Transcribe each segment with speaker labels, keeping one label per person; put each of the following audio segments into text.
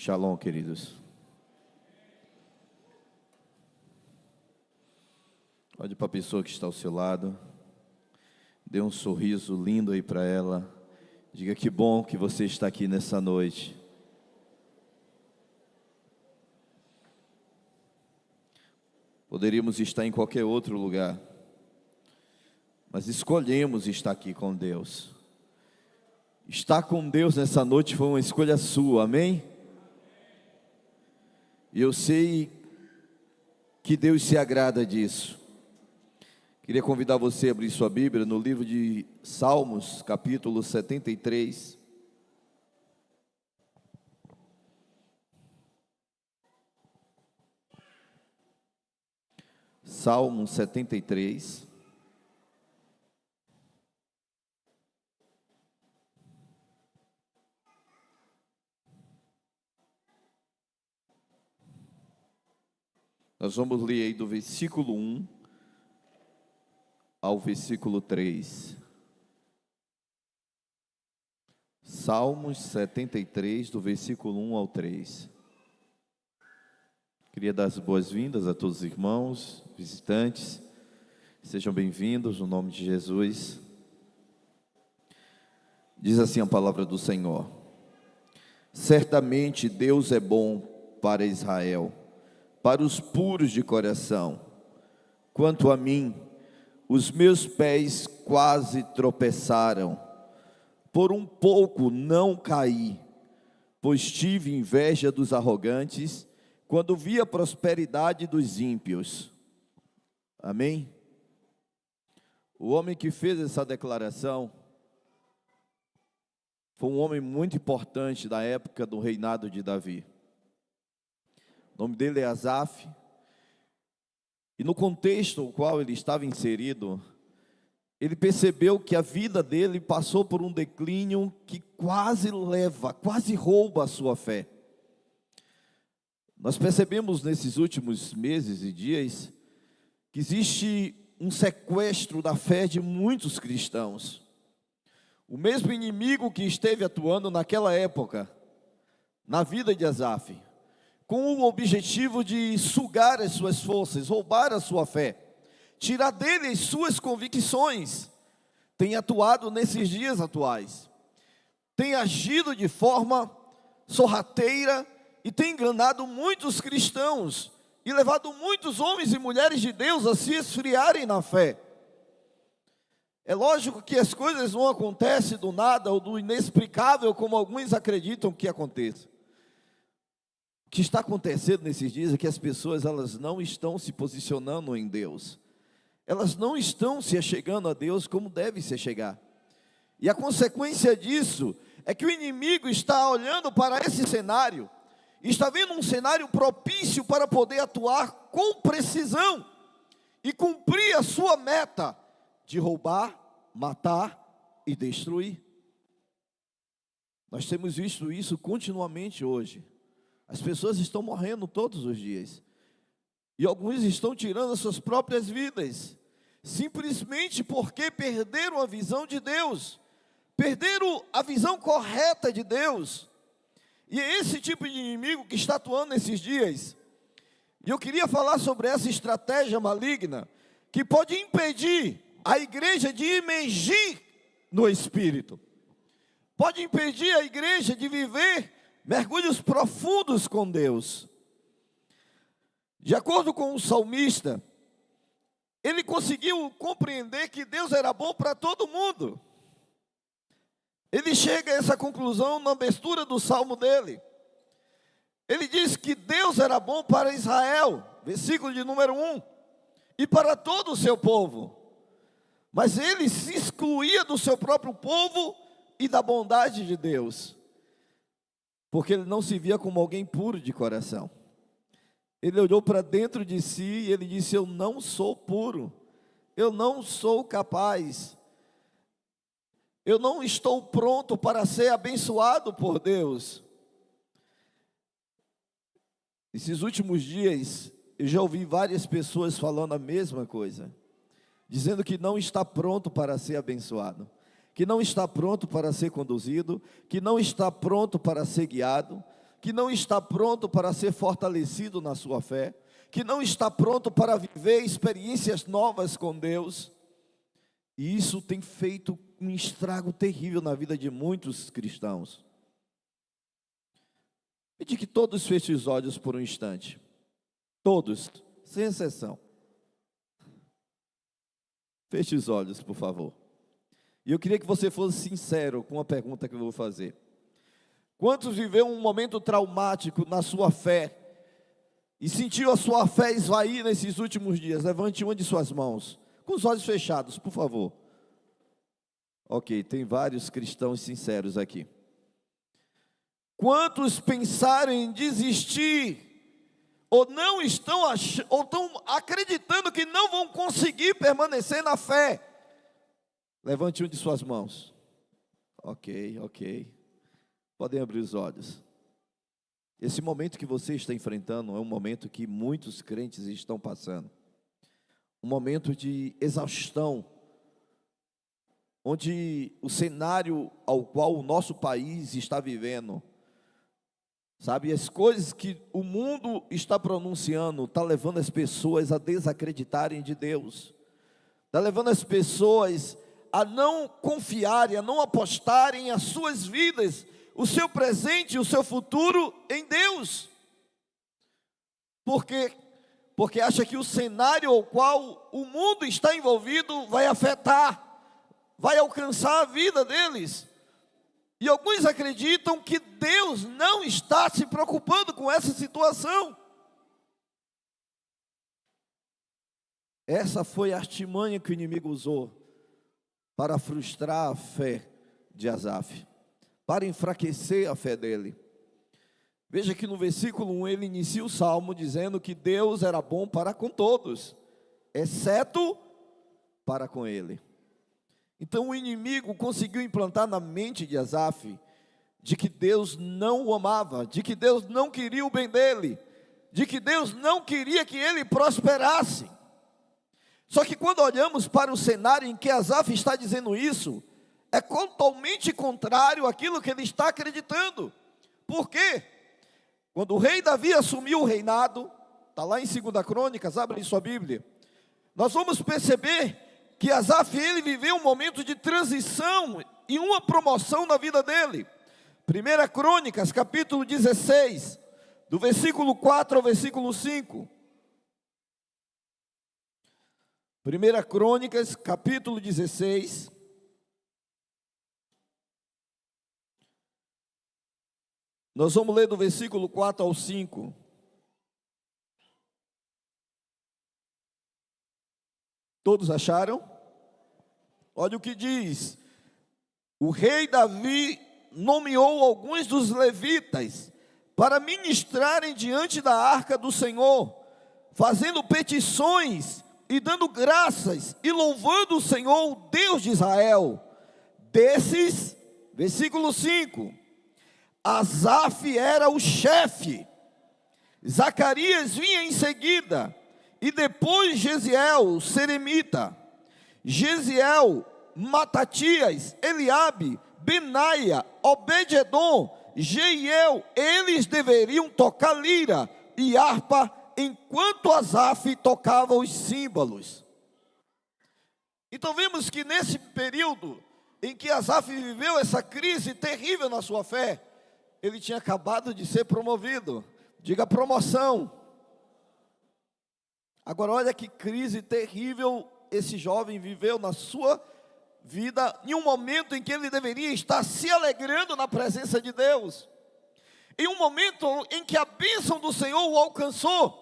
Speaker 1: Shalom, queridos. Olhe para a pessoa que está ao seu lado, dê um sorriso lindo aí para ela, diga que bom que você está aqui nessa noite. Poderíamos estar em qualquer outro lugar, mas escolhemos estar aqui com Deus. Estar com Deus nessa noite foi uma escolha sua, amém? E eu sei que Deus se agrada disso. Queria convidar você a abrir sua Bíblia no livro de Salmos, capítulo 73. Salmo 73. Nós vamos ler aí do versículo 1 ao versículo 3. Salmos 73, do versículo 1 ao 3. Queria dar as boas-vindas a todos os irmãos, visitantes. Sejam bem-vindos no nome de Jesus. Diz assim a palavra do Senhor: certamente Deus é bom para Israel, para os puros de coração. Quanto a mim, os meus pés quase tropeçaram, por um pouco não caí, pois tive inveja dos arrogantes, quando vi a prosperidade dos ímpios. Amém? O homem que fez essa declaração foi um homem muito importante da época do reinado de Davi. O nome dele é Asaf, e no contexto no qual ele estava inserido, ele percebeu que a vida dele passou por um declínio que quase rouba a sua fé. Nós percebemos nesses últimos meses e dias que existe um sequestro da fé de muitos cristãos. O mesmo inimigo que esteve atuando naquela época, na vida de Asaf, com o objetivo de sugar as suas forças, roubar a sua fé, tirar dele as suas convicções, tem atuado nesses dias atuais, tem agido de forma sorrateira e tem enganado muitos cristãos e levado muitos homens e mulheres de Deus a se esfriarem na fé. É lógico que as coisas não acontecem do nada ou do inexplicável como alguns acreditam que aconteça. O que está acontecendo nesses dias é que as pessoas elas não estão se posicionando em Deus. Elas não estão se achegando a Deus como deve se achegar. E a consequência disso é que o inimigo está olhando para esse cenário, e está vendo um cenário propício para poder atuar com precisão e cumprir a sua meta de roubar, matar e destruir. Nós temos visto isso continuamente hoje. As pessoas estão morrendo todos os dias. E alguns estão tirando as suas próprias vidas, simplesmente porque perderam a visão de Deus, perderam a visão correta de Deus. E é esse tipo de inimigo que está atuando nesses dias. E eu queria falar sobre essa estratégia maligna, que pode impedir a igreja de imergir no Espírito, pode impedir a igreja de viver mergulhos profundos com Deus. De acordo com o salmista, ele conseguiu compreender que Deus era bom para todo mundo. Ele chega a essa conclusão na abertura do salmo dele. Ele diz que Deus era bom para Israel, versículo de número 1, e para todo o seu povo. Mas ele se excluía do seu próprio povo e da bondade de Deus, porque ele não se via como alguém puro de coração. Ele olhou para dentro de si e ele disse: eu não sou puro, eu não sou capaz, eu não estou pronto para ser abençoado por Deus. Nesses últimos dias, eu já ouvi várias pessoas falando a mesma coisa, dizendo que não está pronto para ser abençoado, que não está pronto para ser conduzido, que não está pronto para ser guiado, que não está pronto para ser fortalecido na sua fé, que não está pronto para viver experiências novas com Deus. E isso tem feito um estrago terrível na vida de muitos cristãos. Pedi que todos fechem os olhos por um instante. Todos, sem exceção. Feche os olhos, por favor. E eu queria que você fosse sincero com a pergunta que eu vou fazer. Quantos viveu um momento traumático na sua fé e sentiu a sua fé esvair nesses últimos dias? Levante uma de suas mãos, com os olhos fechados, por favor. Ok, tem vários cristãos sinceros aqui. Quantos pensaram em desistir, ou não estão acreditando que não vão conseguir permanecer na fé? Levante uma de suas mãos. Ok. Podem abrir os olhos. Esse momento que você está enfrentando é um momento que muitos crentes estão passando. Um momento de exaustão, onde o cenário ao qual o nosso país está vivendo, sabe, as coisas que o mundo está pronunciando, está levando as pessoas a desacreditarem de Deus, está levando as pessoas a não confiarem, a não apostarem as suas vidas, o seu presente e o seu futuro em Deus. Por quê? Porque acha que o cenário ao qual o mundo está envolvido vai afetar, vai alcançar a vida deles. E alguns acreditam que Deus não está se preocupando com essa situação. Essa foi a artimanha que o inimigo usou para frustrar a fé de Asaf, para enfraquecer a fé dele. Veja que no versículo 1 ele inicia o salmo dizendo que Deus era bom para com todos, exceto para com ele. Então o inimigo conseguiu implantar na mente de Asaf de que Deus não o amava, de que Deus não queria o bem dele, de que Deus não queria que ele prosperasse. Só que quando olhamos para o cenário em que Asaf está dizendo isso, é totalmente contrário àquilo que ele está acreditando. Por quê? Quando o rei Davi assumiu o reinado, está lá em 2 Crônicas, abre em sua Bíblia, nós vamos perceber que Asaf, ele viveu um momento de transição e uma promoção na vida dele. 1 Crônicas, capítulo 16, do versículo 4 ao versículo 5. 1 Crônicas, capítulo 16. Nós vamos ler do versículo 4 ao 5. Todos acharam? Olha o que diz. O rei Davi nomeou alguns dos levitas para ministrarem diante da arca do Senhor, fazendo petições e dando graças e louvando o Senhor, o Deus de Israel. Desses, versículo 5, Asaf era o chefe, Zacarias vinha em seguida, e depois Gesiel, o seremita, Gesiel, Matatias, Eliabe, Benaia, Obed-edom, Jeiel, eles deveriam tocar lira e harpa, enquanto Asaf tocava os símbolos. Então vemos que nesse período em que Asaf viveu essa crise terrível na sua fé, ele tinha acabado de ser promovido. Diga promoção. Agora olha que crise terrível esse jovem viveu na sua vida, em um momento em que ele deveria estar se alegrando na presença de Deus, em um momento em que a bênção do Senhor o alcançou.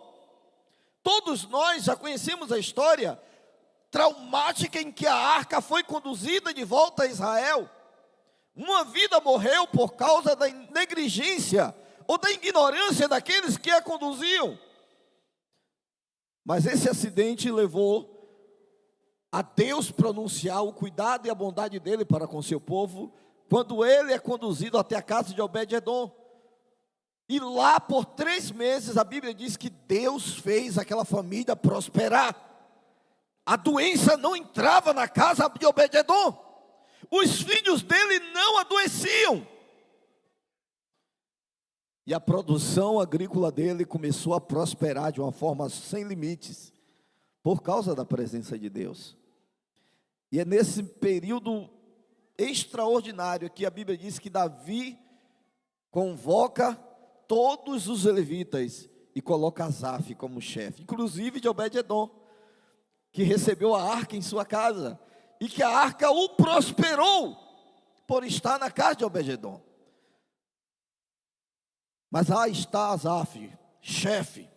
Speaker 1: Todos nós já conhecemos a história traumática em que a arca foi conduzida de volta a Israel. Uma vida morreu por causa da negligência ou da ignorância daqueles que a conduziam. Mas esse acidente levou a Deus pronunciar o cuidado e a bondade dele para com seu povo, quando ele é conduzido até a casa de Obed-edom. E lá por 3 meses a Bíblia diz que Deus fez aquela família prosperar. A doença não entrava na casa de Obed-edom. Os filhos dele não adoeciam. E a produção agrícola dele começou a prosperar de uma forma sem limites, por causa da presença de Deus. E é nesse período extraordinário que a Bíblia diz que Davi convoca todos os levitas e coloca Asaf como chefe, inclusive de Obed-edom, que recebeu a arca em sua casa, e que a arca o prosperou, por estar na casa de Obed-edom. Mas aí está Asaf, chefe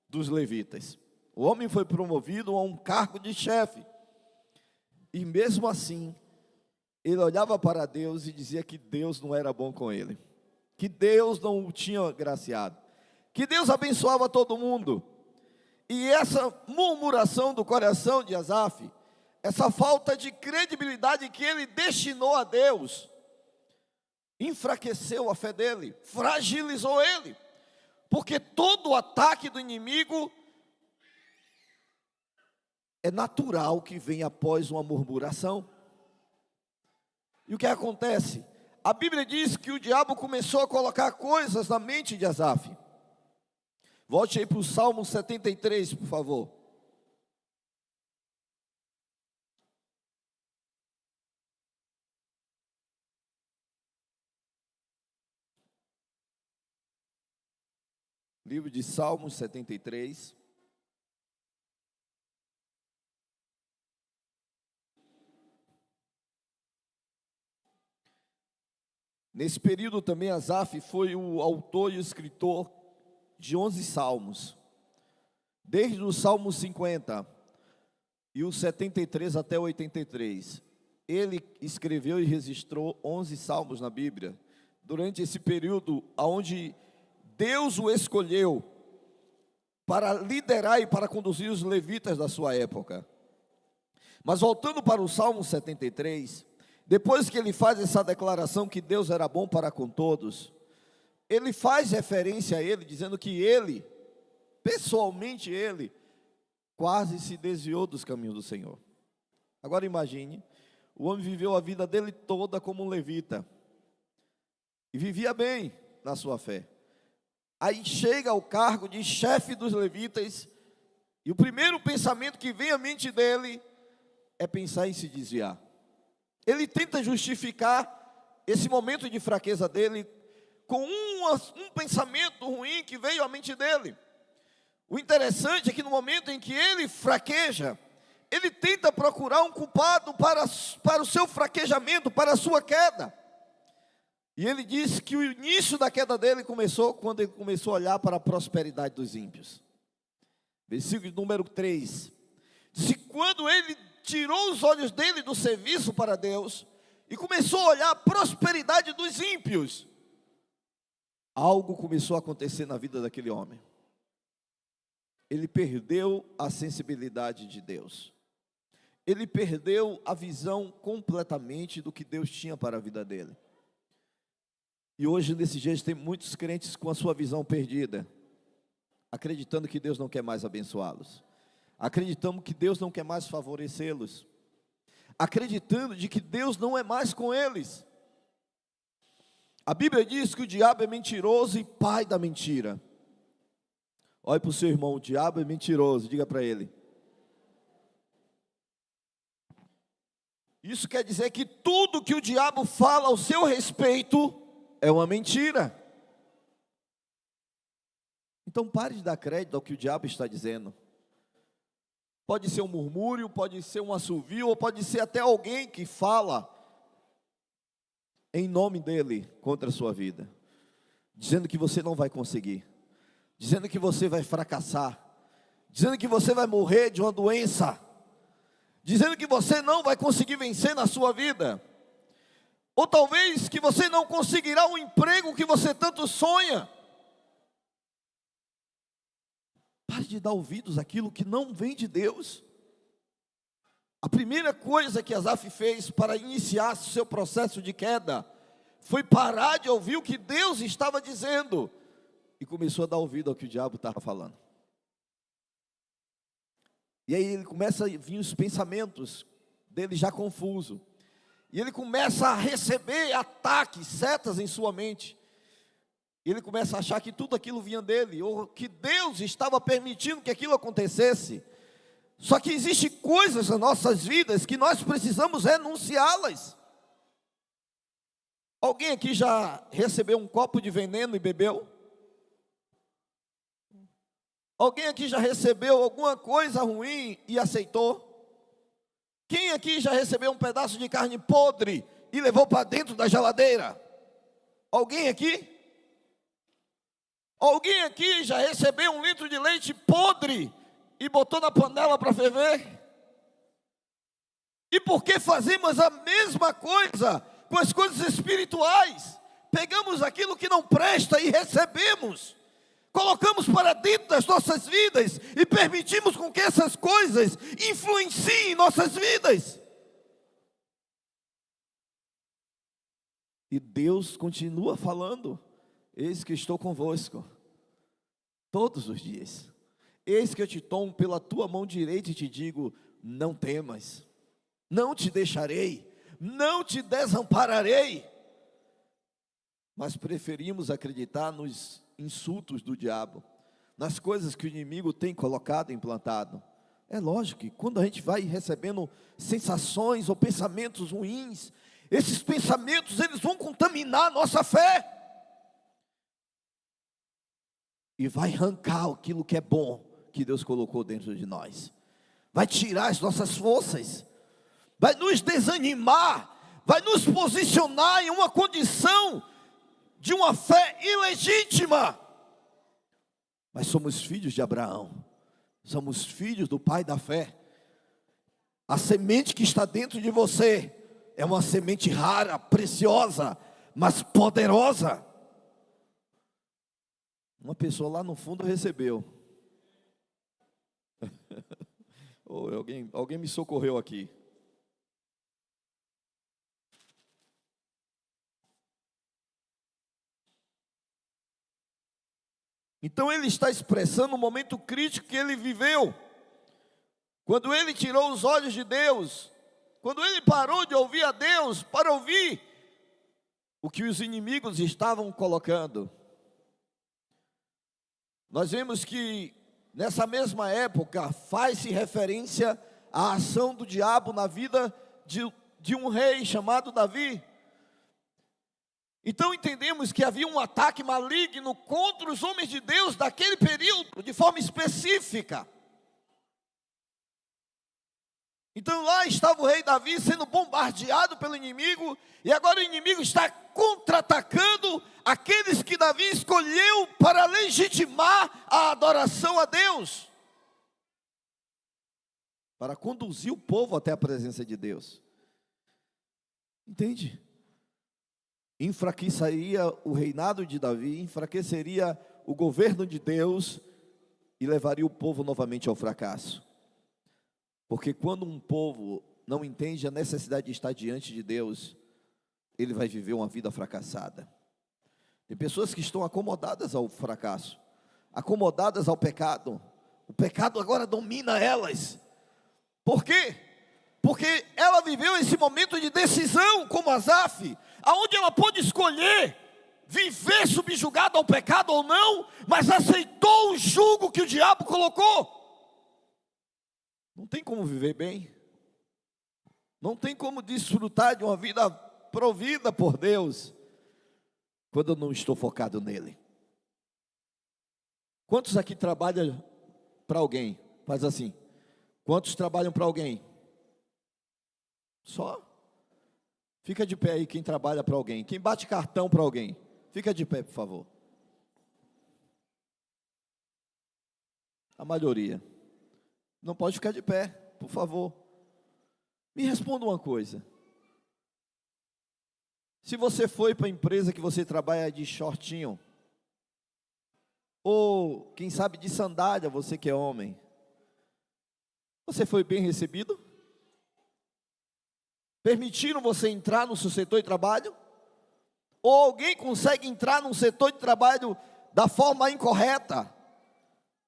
Speaker 1: dos levitas. O homem foi promovido a um cargo de chefe. E mesmo assim, ele olhava para Deus e dizia que Deus não era bom com ele, que Deus não o tinha agraciado, que Deus abençoava todo mundo. E essa murmuração do coração de Asaf, essa falta de credibilidade que ele destinou a Deus, enfraqueceu a fé dele, fragilizou ele, porque todo ataque do inimigo é natural que vem após uma murmuração. E o que acontece? A Bíblia diz que o diabo começou a colocar coisas na mente de Asaf. Volte aí para o Salmo 73, por favor. Livro de Salmos 73. Nesse período também Asaf foi o autor e o escritor de 11 salmos. Desde o Salmo 50 e o 73 até o 83. Ele escreveu e registrou 11 salmos na Bíblia. Durante esse período onde Deus o escolheu para liderar e para conduzir os levitas da sua época. Mas voltando para o Salmo 73, depois que ele faz essa declaração que Deus era bom para com todos, ele faz referência a ele, dizendo que ele, pessoalmente ele, quase se desviou dos caminhos do Senhor. Agora imagine, o homem viveu a vida dele toda como um levita, e vivia bem na sua fé. Aí chega ao cargo de chefe dos levitas, e o primeiro pensamento que vem à mente dele é pensar em se desviar. Ele tenta justificar esse momento de fraqueza dele com um pensamento ruim que veio à mente dele. O interessante é que no momento em que ele fraqueja, ele tenta procurar um culpado para o seu fraquejamento, para a sua queda. E ele diz que o início da queda dele começou quando ele começou a olhar para a prosperidade dos ímpios. Versículo número 3. Diz que quando ele tirou os olhos dele do serviço para Deus e começou a olhar a prosperidade dos ímpios, algo começou a acontecer na vida daquele homem. Ele perdeu a sensibilidade de Deus. Ele perdeu a visão completamente do que Deus tinha para a vida dele. E hoje, nesses dias, tem muitos crentes com a sua visão perdida, acreditando que Deus não quer mais abençoá-los, acreditando que Deus não quer mais favorecê-los, acreditando de que Deus não é mais com eles. A Bíblia diz que o diabo é mentiroso e pai da mentira. Olhe para o seu irmão, o diabo é mentiroso, diga para ele. Isso quer dizer que tudo que o diabo fala ao seu respeito é uma mentira. Então pare de dar crédito ao que o diabo está dizendo. Pode ser um murmúrio, pode ser um assovio, ou pode ser até alguém que fala em nome dele contra a sua vida, dizendo que você não vai conseguir, dizendo que você vai fracassar, dizendo que você vai morrer de uma doença, dizendo que você não vai conseguir vencer na sua vida, ou talvez que você não conseguirá o emprego que você tanto sonha. Pare de dar ouvidos àquilo que não vem de Deus. A primeira coisa que Asaf fez para iniciar seu processo de queda foi parar de ouvir o que Deus estava dizendo e começou a dar ouvido ao que o diabo estava falando. E aí ele começa a vir os pensamentos dele já confuso. E ele começa a receber ataques, setas em sua mente. ele começa a achar que tudo aquilo vinha dele, ou que Deus estava permitindo que aquilo acontecesse. Só que existem coisas nas nossas vidas que nós precisamos renunciá-las. Alguém aqui já recebeu um copo de veneno e bebeu? Alguém aqui já recebeu alguma coisa ruim e aceitou? Quem aqui já recebeu um pedaço de carne podre e levou para dentro da geladeira? Alguém aqui? Alguém aqui já recebeu 1 litro de leite podre e botou na panela para ferver? E por que fazemos a mesma coisa com as coisas espirituais? Pegamos aquilo que não presta e recebemos, colocamos para dentro das nossas vidas e permitimos com que essas coisas influenciem nossas vidas. E Deus continua falando: eis que estou convosco todos os dias. Eis que eu te tomo pela tua mão direita e te digo: não temas, não te deixarei, não te desampararei. Mas preferimos acreditar nos insultos do diabo, nas coisas que o inimigo tem colocado, implantado. É lógico que quando a gente vai recebendo sensações ou pensamentos ruins, esses pensamentos, eles vão contaminar a nossa fé. E vai arrancar aquilo que é bom, que Deus colocou dentro de nós. Vai tirar as nossas forças, vai nos desanimar, vai nos posicionar em uma condição de uma fé ilegítima. Mas somos filhos de Abraão, somos filhos do pai da fé. A semente que está dentro de você é uma semente rara, preciosa, mas poderosa. Uma pessoa lá no fundo recebeu. Oh, alguém me socorreu aqui. Então ele está expressando o momento crítico que ele viveu, quando ele tirou os olhos de Deus, quando ele parou de ouvir a Deus para ouvir o que os inimigos estavam colocando. Nós vemos que nessa mesma época faz-se referência à ação do diabo na vida de um rei chamado Davi. Então entendemos que havia um ataque maligno contra os homens de Deus daquele período, de forma específica. Então lá estava o rei Davi sendo bombardeado pelo inimigo, e agora o inimigo está contra-atacando aqueles que Davi escolheu para legitimar a adoração a Deus, para conduzir o povo até a presença de Deus. Entende? Enfraqueceria o reinado de Davi, enfraqueceria o governo de Deus e levaria o povo novamente ao fracasso. Porque quando um povo não entende a necessidade de estar diante de Deus, ele vai viver uma vida fracassada. Tem pessoas que estão acomodadas ao fracasso, acomodadas ao pecado. O pecado agora domina elas. Por quê? Porque ela viveu esse momento de decisão, como Asaf, aonde ela pôde escolher viver subjugada ao pecado ou não, mas aceitou o jugo que o diabo colocou. Não tem como viver bem, não tem como desfrutar de uma vida provida por Deus, quando eu não estou focado nele. Quantos aqui trabalham para alguém? Faz assim. Quantos trabalham para alguém? Só? Fica de pé aí quem trabalha para alguém. Quem bate cartão para alguém? Fica de pé, por favor. A maioria. Não pode ficar de pé, por favor. Me responda uma coisa. Se você foi para a empresa que você trabalha de shortinho, ou quem sabe de sandália, você que é homem, você foi bem recebido? Permitiram você entrar no seu setor de trabalho? Ou alguém consegue entrar num setor de trabalho da forma incorreta?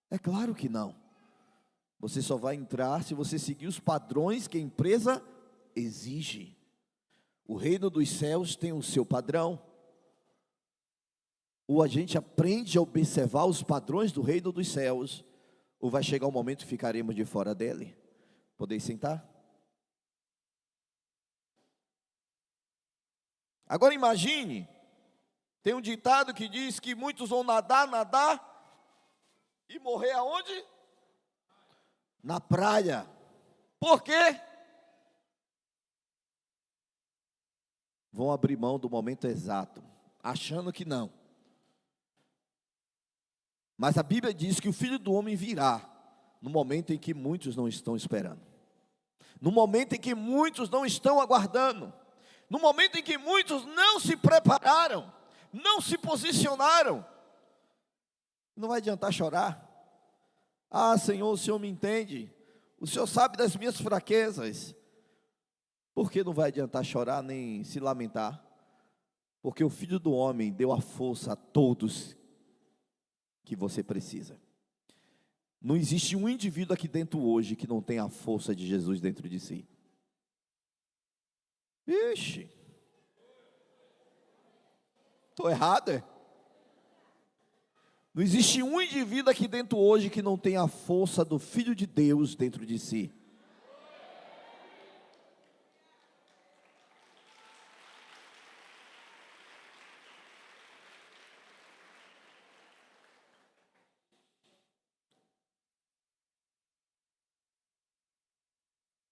Speaker 1: É claro que não. Você só vai entrar se você seguir os padrões que a empresa exige. O reino dos céus tem o seu padrão. ou a gente aprende a observar os padrões do reino dos céus, ou vai chegar um momento que ficaremos de fora dele. Podem sentar? Agora imagine, tem um ditado que diz que muitos vão nadar e morrer aonde? Na praia. Por quê? Vão abrir mão do momento exato, achando que não. Mas a Bíblia diz que o Filho do Homem virá no momento em que muitos não estão esperando, no momento em que muitos não estão aguardando, no momento em que muitos não se prepararam, não se posicionaram. Não vai adiantar chorar. Ah, Senhor, o Senhor me entende, o Senhor sabe das minhas fraquezas. Por que não vai adiantar chorar nem se lamentar? Porque o Filho do Homem deu a força a todos que você precisa. Não existe um indivíduo aqui dentro hoje que não tenha a força de Jesus dentro de si. Ixi, estou errado, é? Não existe um indivíduo aqui dentro hoje que não tenha a força do Filho de Deus dentro de si.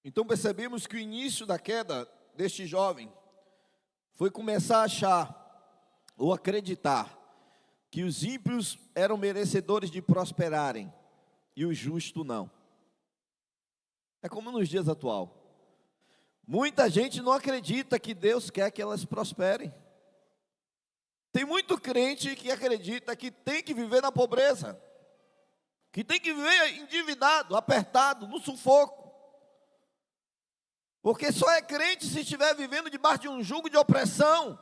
Speaker 1: Então percebemos que o início da queda deste jovem foi começar a achar ou acreditar que os ímpios eram merecedores de prosperarem e o justo não. É como nos dias atuais. Muita gente não acredita que Deus quer que elas prosperem. Tem muito crente que acredita que tem que viver na pobreza, que tem que viver endividado, apertado, no sufoco. Porque só é crente se estiver vivendo debaixo de um jugo de opressão,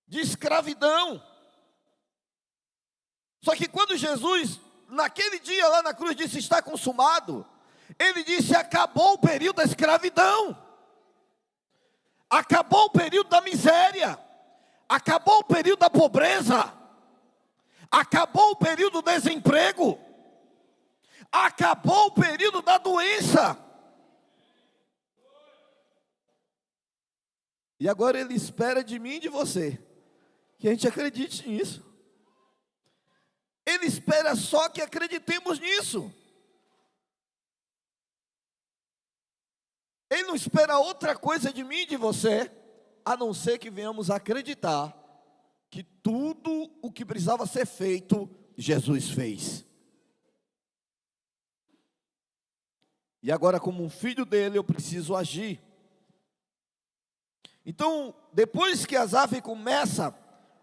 Speaker 1: de escravidão. Só que quando Jesus, naquele dia lá na cruz, disse está consumado, ele disse acabou o período da escravidão, acabou o período da miséria, acabou o período da pobreza, acabou o período do desemprego, acabou o período da doença. E agora ele espera de mim e de você que a gente acredite nisso. Ele espera só que acreditemos nisso. Ele não espera outra coisa de mim e de você, a não ser que venhamos acreditar que tudo o que precisava ser feito, Jesus fez. E agora, como um filho dele, eu preciso agir. Então, depois que Asaf começa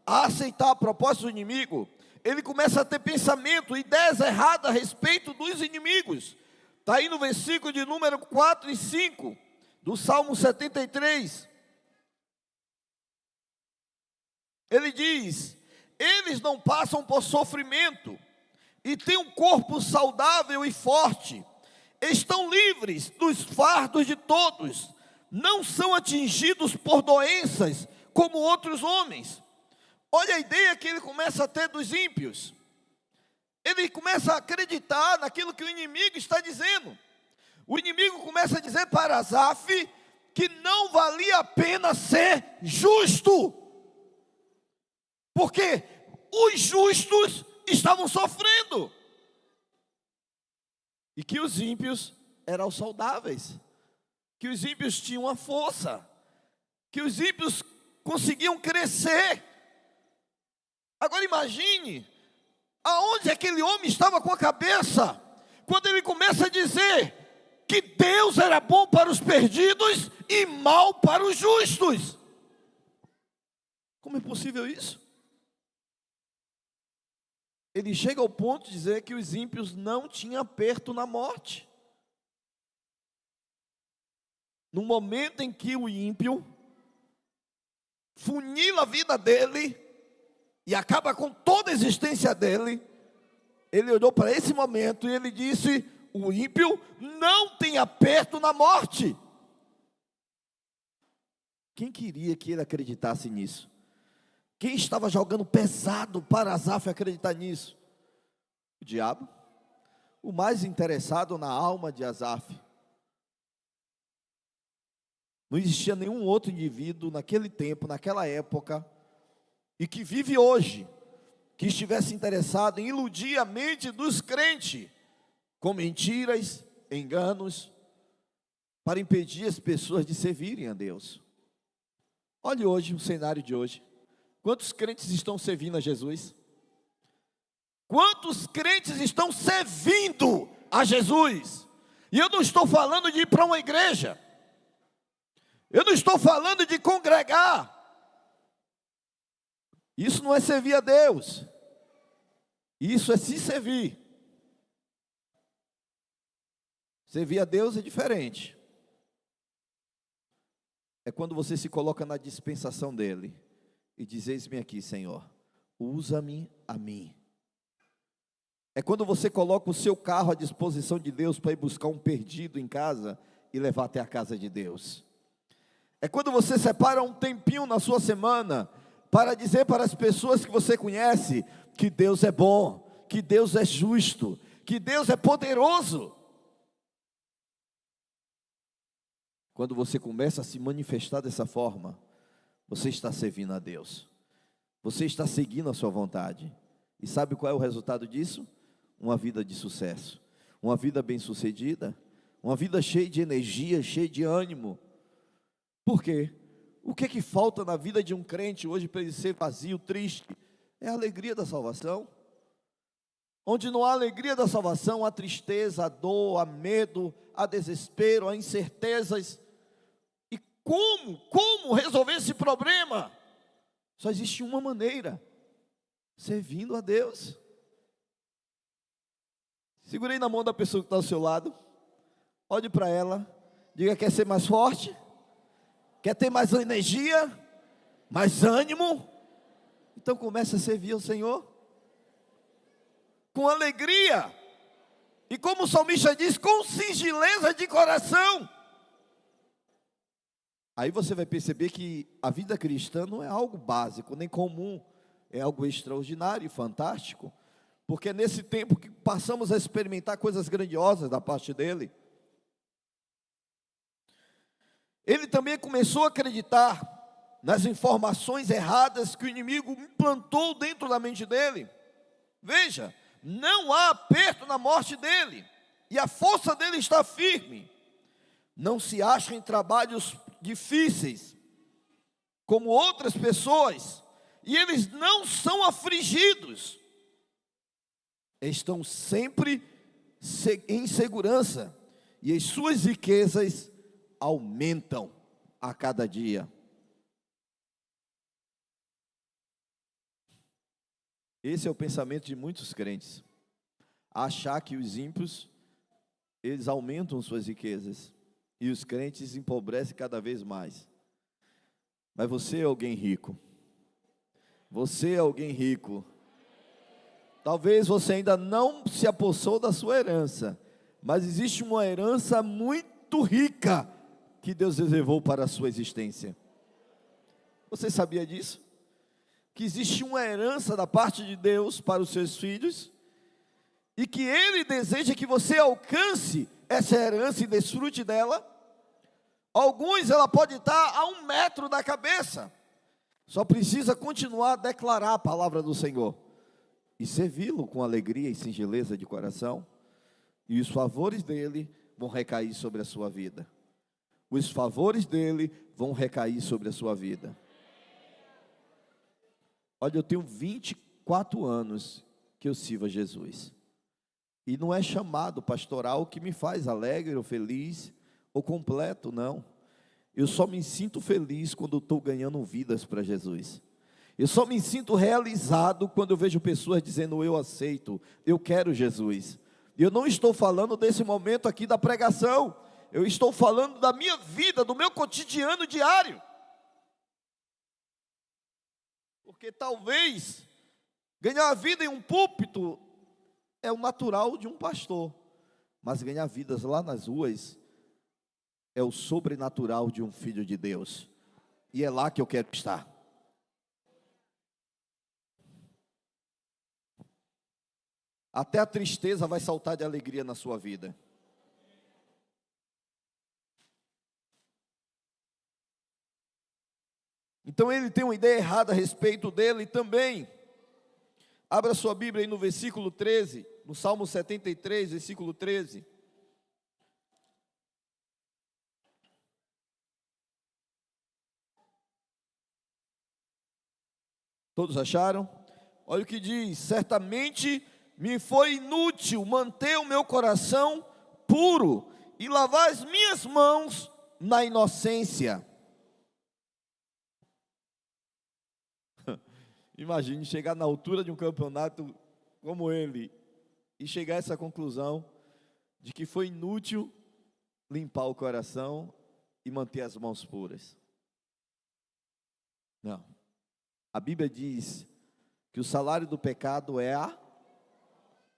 Speaker 1: a aceitar a proposta do inimigo, ele começa a ter pensamento, ideias erradas a respeito dos inimigos. Está aí no versículo de número 4 e 5, do Salmo 73. Ele diz, eles não passam por sofrimento, e têm um corpo saudável e forte, estão livres dos fardos de todos, não são atingidos por doenças como outros homens. Olha a ideia que ele começa a ter dos ímpios. Ele começa a acreditar naquilo que o inimigo está dizendo. O inimigo começa a dizer para Asaf que não valia a pena ser justo, porque os justos estavam sofrendo, e que os ímpios eram saudáveis, que os ímpios tinham a força, que os ímpios conseguiam crescer. Agora imagine, aonde aquele homem estava com a cabeça, quando ele começa a dizer que Deus era bom para os perdidos e mal para os justos. Como é possível isso? Ele chega ao ponto de dizer que os ímpios não tinham aperto na morte. No momento em que o ímpio funila a vida dele e acaba com toda a existência dele, ele olhou para esse momento e ele disse, o ímpio não tem aperto na morte. Quem queria que ele acreditasse nisso? Quem estava jogando pesado para Asaf acreditar nisso? O diabo. O mais interessado na alma de Asaf. Não existia nenhum outro indivíduo naquele tempo, naquela época, e que vive hoje, que estivesse interessado em iludir a mente dos crentes, com mentiras, enganos, para impedir as pessoas de servirem a Deus. Olhe hoje o cenário de hoje. Quantos crentes estão servindo a Jesus? Quantos crentes estão servindo a Jesus? E eu não estou falando de ir para uma igreja. Eu não estou falando de congregar. Isso não é servir a Deus. Isso é se servir. Servir a Deus é diferente. É quando você se coloca na dispensação dele e diz: eis-me aqui, Senhor, usa-me a mim. É quando você coloca o seu carro à disposição de Deus para ir buscar um perdido em casa e levar até a casa de Deus. É quando você separa um tempinho na sua semana para dizer para as pessoas que você conhece que Deus é bom, que Deus é justo, que Deus é poderoso. Quando você começa a se manifestar dessa forma, você está servindo a Deus. Você está seguindo a sua vontade. E sabe qual é o resultado disso? Uma vida de sucesso, uma vida bem-sucedida, uma vida cheia de energia, cheia de ânimo. Por quê? O que é que falta na vida de um crente hoje para ele ser vazio, triste? É a alegria da salvação. Onde não há alegria da salvação, há tristeza, há dor, há medo, há desespero, há incertezas. E como resolver esse problema? Só existe uma maneira: servindo a Deus. Segurei na mão da pessoa que está ao seu lado, olhe para ela, diga: quer ser mais forte? Quer ter mais energia? Mais ânimo? Então comece a servir ao Senhor com alegria, e como o salmista diz, com singeleza de coração. Aí você vai perceber que a vida cristã não é algo básico, nem comum, é algo extraordinário e fantástico, porque é nesse tempo que passamos a experimentar coisas grandiosas da parte dele. Ele também começou a acreditar nas informações erradas que o inimigo implantou dentro da mente dele. Veja, não há aperto na morte dele, e a força dele está firme. Não se acha em trabalhos difíceis, como outras pessoas, e eles não são afligidos. Estão sempre em segurança, e as suas riquezas aumentam a cada dia. Esse é o pensamento de muitos crentes, achar que os ímpios, eles aumentam suas riquezas, e os crentes empobrecem cada vez mais. Mas você é alguém rico. Você é alguém rico. Talvez você ainda não se apossou da sua herança, mas existe uma herança muito rica que Deus reservou para a sua existência. Você sabia disso? Que existe uma herança da parte de Deus para os seus filhos, e que Ele deseja que você alcance essa herança e desfrute dela. Alguns ela pode estar a 1 metro da cabeça, só precisa continuar a declarar a palavra do Senhor, e servi-lo com alegria e singeleza de coração, e os favores dele vão recair sobre a sua vida. Os favores dele vão recair sobre a sua vida. Olha, eu tenho 24 anos que eu sirvo a Jesus. E não é chamado pastoral que me faz alegre ou feliz ou completo, não. Eu só me sinto feliz quando estou ganhando vidas para Jesus. Eu só me sinto realizado quando eu vejo pessoas dizendo: eu aceito, eu quero Jesus. E eu não estou falando desse momento aqui da pregação. Eu estou falando da minha vida, do meu cotidiano diário. Porque talvez ganhar a vida em um púlpito é o natural de um pastor, mas ganhar vidas lá nas ruas é o sobrenatural de um filho de Deus, e é lá que eu quero estar. até a tristeza vai saltar de alegria na sua vida. Então ele tem uma ideia errada a respeito dele também. Abra sua Bíblia aí no versículo 13, no Salmo 73, versículo 13. Todos acharam? Olha o que diz: certamente me foi inútil manter o meu coração puro e lavar as minhas mãos na inocência. Imagine chegar na altura de um campeonato como ele e chegar a essa conclusão de que foi inútil limpar o coração e manter as mãos puras. Não. A Bíblia diz que o salário do pecado é a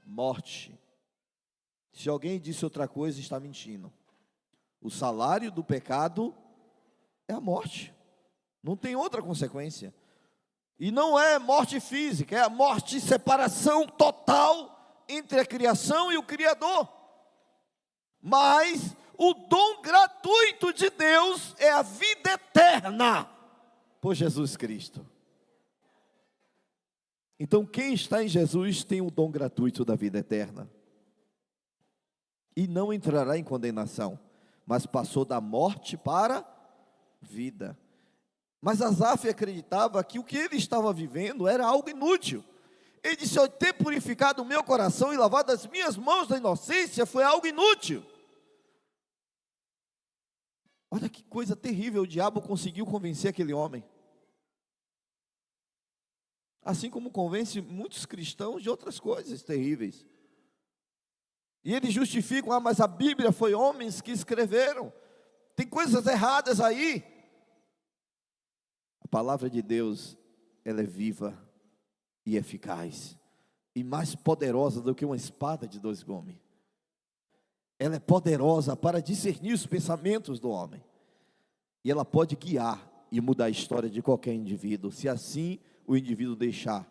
Speaker 1: morte. Se alguém disse outra coisa, está mentindo. O salário do pecado é a morte. Não tem outra consequência. E não é morte física, é a morte, separação total entre a criação e o Criador. Mas o dom gratuito de Deus é a vida eterna por Jesus Cristo. Então quem está em Jesus tem o dom gratuito da vida eterna. E não entrará em condenação, mas passou da morte para a vida. Mas Asaf acreditava que o que ele estava vivendo era algo inútil. Ele disse: eu ter purificado o meu coração e lavado as minhas mãos da inocência foi algo inútil. Olha que coisa terrível, o diabo conseguiu convencer aquele homem. Assim como convence muitos cristãos de outras coisas terríveis. E eles justificam: mas a Bíblia foi homens que escreveram. Tem coisas erradas aí. A palavra de Deus, ela é viva e eficaz, e mais poderosa do que uma espada de dois gumes. Ela é poderosa para discernir os pensamentos do homem, e ela pode guiar e mudar a história de qualquer indivíduo. Se assim o indivíduo deixar,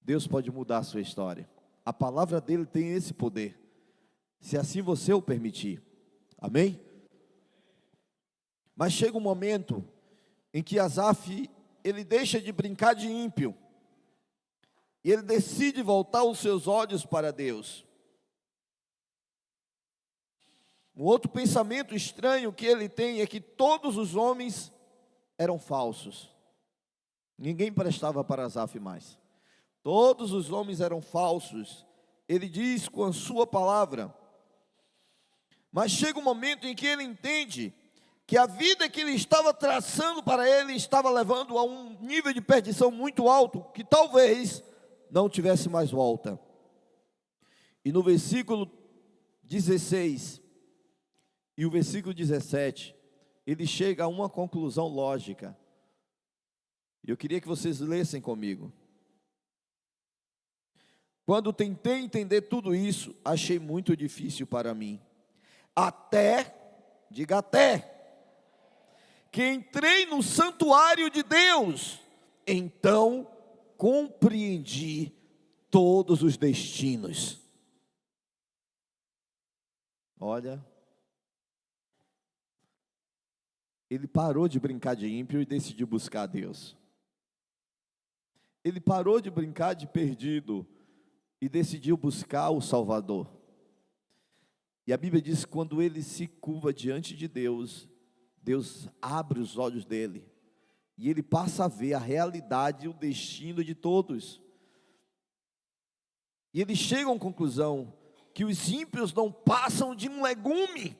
Speaker 1: Deus pode mudar a sua história. A palavra dele tem esse poder, se assim você o permitir. Amém? Mas chega um momento em que Asaf, ele deixa de brincar de ímpio, e ele decide voltar os seus olhos para Deus. Um outro pensamento estranho que ele tem é que todos os homens eram falsos. Ninguém prestava para Asaf mais. Todos os homens eram falsos. Ele diz com a sua palavra. Mas chega um momento em que ele entende que a vida que ele estava traçando para ele estava levando a um nível de perdição muito alto, que talvez não tivesse mais volta. E no versículo 16 e o versículo 17, ele chega a uma conclusão lógica. E eu queria que vocês lessem comigo. Quando tentei entender tudo isso, achei muito difícil para mim. Diga até, que entrei no santuário de Deus, então compreendi todos os destinos. Olha, ele parou de brincar de ímpio e decidiu buscar a Deus. Ele parou de brincar de perdido e decidiu buscar o Salvador. E a Bíblia diz que quando ele se curva diante de Deus, Deus abre os olhos dele, e ele passa a ver a realidade e o destino de todos. E ele chega a uma conclusão, que os ímpios não passam de um legume,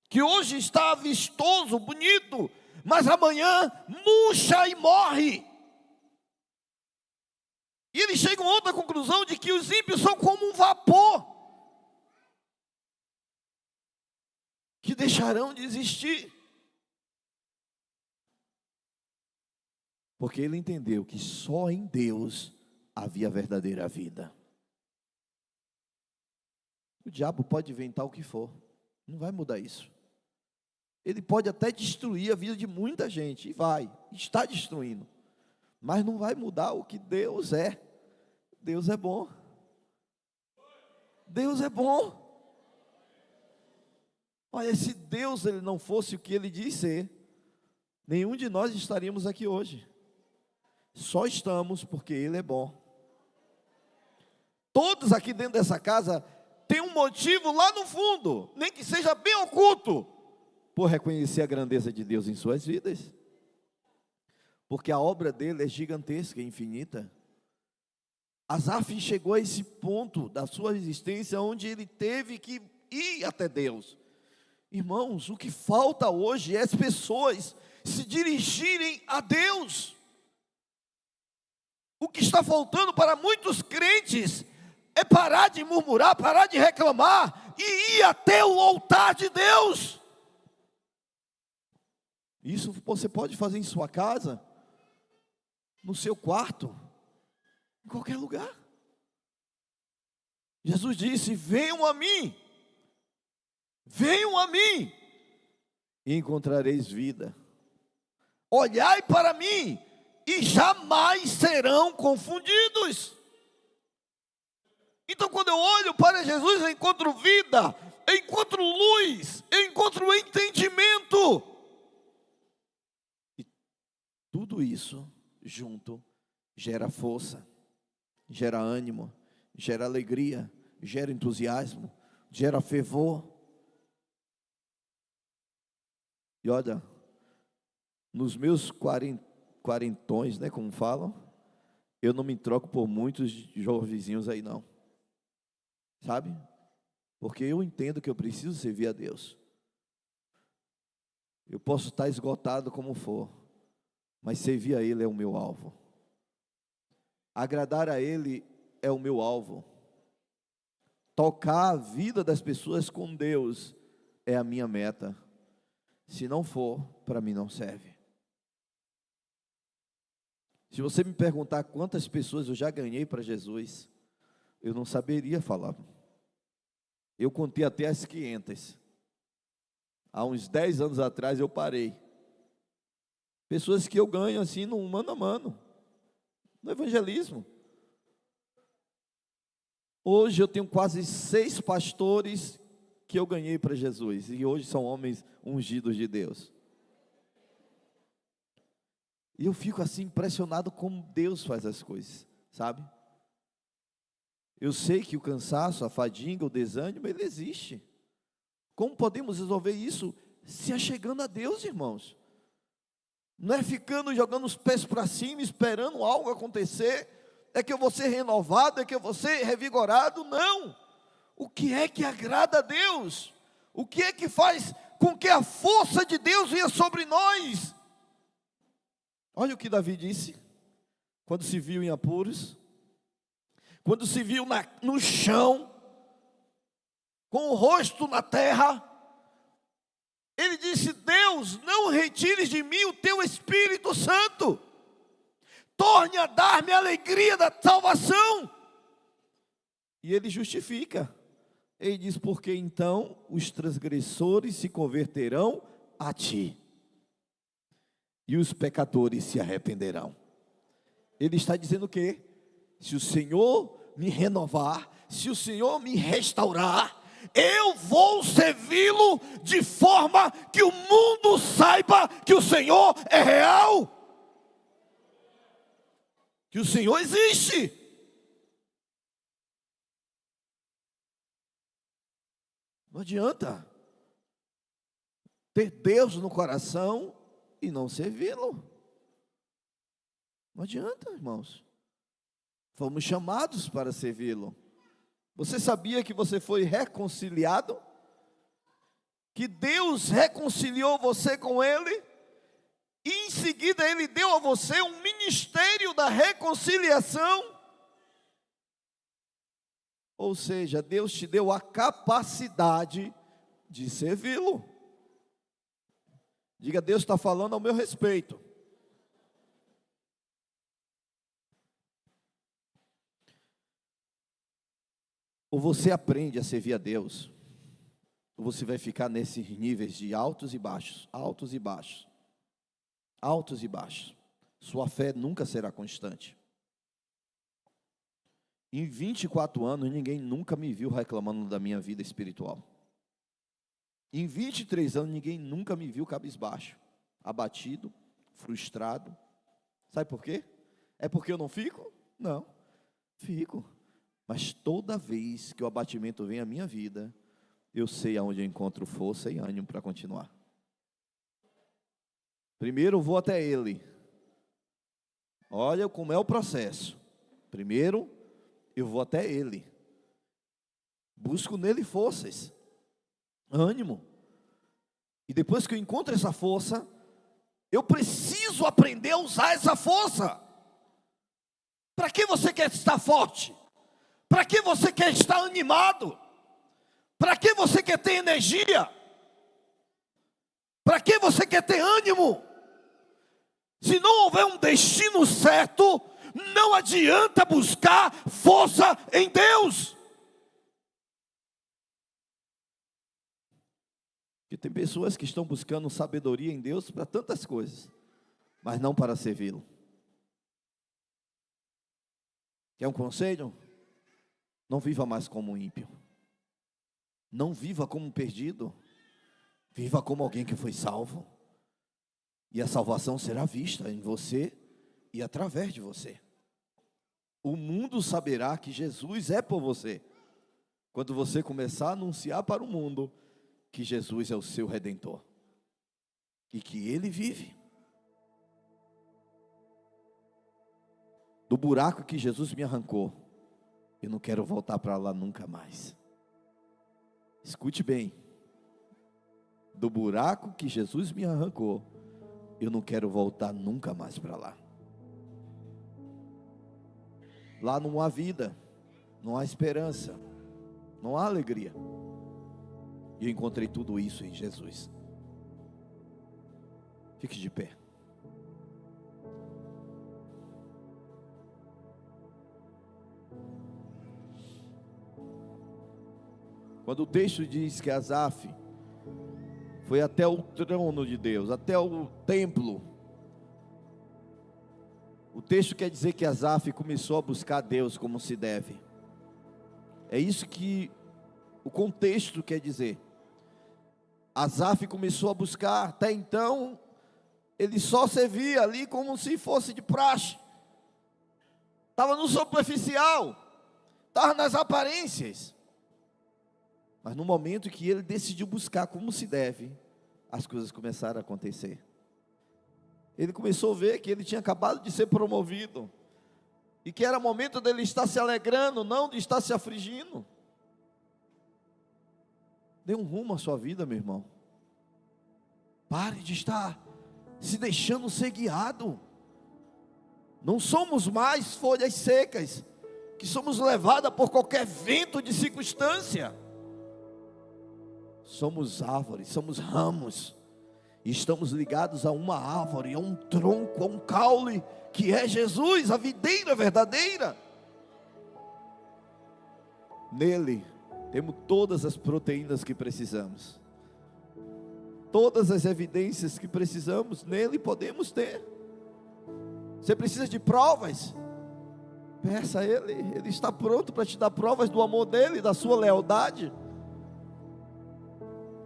Speaker 1: que hoje está vistoso, bonito, mas amanhã murcha e morre. E ele chega a outra conclusão, de que os ímpios são como um vapor, que deixarão de existir. Porque ele entendeu que só em Deus havia verdadeira vida. O diabo pode inventar o que for, não vai mudar isso. Ele pode até destruir a vida de muita gente, e está destruindo, mas não vai mudar o que Deus é. Deus é bom. Deus é bom. Olha, se Deus ele não fosse o que Ele diz ser, nenhum de nós estaríamos aqui hoje. Só estamos porque Ele é bom. Todos aqui dentro dessa casa têm um motivo lá no fundo, nem que seja bem oculto, por reconhecer a grandeza de Deus em suas vidas. Porque a obra dele é gigantesca, infinita. Asaf chegou a esse ponto da sua existência onde ele teve que ir até Deus. Irmãos, o que falta hoje é as pessoas se dirigirem a Deus. O que está faltando para muitos crentes é parar de murmurar, parar de reclamar e ir até o altar de Deus. Isso você pode fazer em sua casa, no seu quarto, em qualquer lugar. Jesus disse: venham a mim, e encontrareis vida. Olhai para mim, e jamais serão confundidos. Então, quando eu olho para Jesus, eu encontro vida, eu encontro luz, eu encontro entendimento. E tudo isso junto gera força, gera ânimo, gera alegria, gera entusiasmo, gera fervor. E olha, nos meus quarentões, né, como falam, eu não me troco por muitos jovenzinhos aí não, sabe? Porque eu entendo que eu preciso servir a Deus. Eu posso estar esgotado como for, mas servir a Ele é o meu alvo. Agradar a Ele é o meu alvo. Tocar a vida das pessoas com Deus é a minha meta. Se não for, para mim não serve. Se você me perguntar quantas pessoas eu já ganhei para Jesus, eu não saberia falar. Eu contei até as 500. Há uns 10 anos atrás eu parei. Pessoas que eu ganho assim no mano a mano, no evangelismo. Hoje eu tenho quase 6 pastores que eu ganhei para Jesus, e hoje são homens ungidos de Deus. E eu fico assim impressionado como Deus faz as coisas, sabe? Eu sei que o cansaço, a fadiga, o desânimo, ele existe. Como podemos resolver isso? Se achegando a Deus, irmãos. Não é ficando jogando os pés para cima, esperando algo acontecer, é que eu vou ser renovado, é que eu vou ser revigorado, não. O que é que agrada a Deus? O que é que faz com que a força de Deus venha sobre nós? Olha o que Davi disse, quando se viu em apuros, quando se viu no chão, com o rosto na terra, ele disse: Deus, não retires de mim o teu Espírito Santo, torne a dar-me a alegria da salvação. E ele justifica, ele diz: porque então os transgressores se converterão a ti, e os pecadores se arrependerão. Ele está dizendo o quê? Se o Senhor me renovar, se o Senhor me restaurar, eu vou servi-lo de forma que o mundo saiba que o Senhor é real, que o Senhor existe. Não adianta ter Deus no coração e não servi-lo. Não adianta, irmãos. Fomos chamados para servi-lo. Você sabia que você foi reconciliado? Que Deus reconciliou você com Ele? E em seguida Ele deu a você um ministério da reconciliação? Ou seja, Deus te deu a capacidade de servi-lo. Diga: Deus está falando ao meu respeito. Ou você aprende a servir a Deus, ou você vai ficar nesses níveis de altos e baixos, altos e baixos, altos e baixos. Sua fé nunca será constante. Em 24 anos, ninguém nunca me viu reclamando da minha vida espiritual. Em 23 anos, ninguém nunca me viu cabisbaixo, abatido, frustrado. Sabe por quê? É porque eu não fico? Não, fico. Mas toda vez que o abatimento vem à minha vida, eu sei aonde eu encontro força e ânimo para continuar. Primeiro eu vou até Ele. Olha como é o processo. Primeiro eu vou até Ele. Busco nele forças, ânimo. E depois que eu encontro essa força, eu preciso aprender a usar essa força. Para que você quer estar forte? Para que você quer estar animado? Para que você quer ter energia? Para que você quer ter ânimo? Se não houver um destino certo, não adianta buscar força em Deus. Porque tem pessoas que estão buscando sabedoria em Deus para tantas coisas, mas não para servi-lo. Quer um conselho? Não viva mais como um ímpio. Não viva como um perdido. Viva como alguém que foi salvo. E a salvação será vista em você e através de você. O mundo saberá que Jesus é por você, quando você começar a anunciar para o mundo que Jesus é o seu Redentor e que Ele vive. Do buraco que Jesus me arrancou, eu não quero voltar para lá nunca mais. Escute bem. Do buraco que Jesus me arrancou, eu não quero voltar nunca mais para lá. Lá não há vida, não há esperança, não há alegria. E eu encontrei tudo isso em Jesus. Fique de pé. Quando o texto diz que Asaf foi até o trono de Deus, até o templo, o texto quer dizer que Asaf começou a buscar Deus como se deve. É isso que o contexto quer dizer. Asaf começou a buscar. Até então, ele só servia ali como se fosse de praxe. Estava no superficial, estava nas aparências. Mas no momento que ele decidiu buscar como se deve, as coisas começaram a acontecer. Ele começou a ver que ele tinha acabado de ser promovido, e que era momento dele estar se alegrando, não de estar se afligindo. Dê um rumo à sua vida, meu irmão. Pare de estar se deixando ser guiado. Não somos mais folhas secas, que somos levadas por qualquer vento de circunstância. Somos árvores, somos ramos, e estamos ligados a uma árvore, a um tronco, a um caule, que é Jesus, a videira verdadeira. Nele temos todas as proteínas que precisamos, todas as evidências que precisamos, nele podemos ter. Você precisa de provas? Peça a Ele, Ele está pronto para te dar provas do amor dEle, da sua lealdade.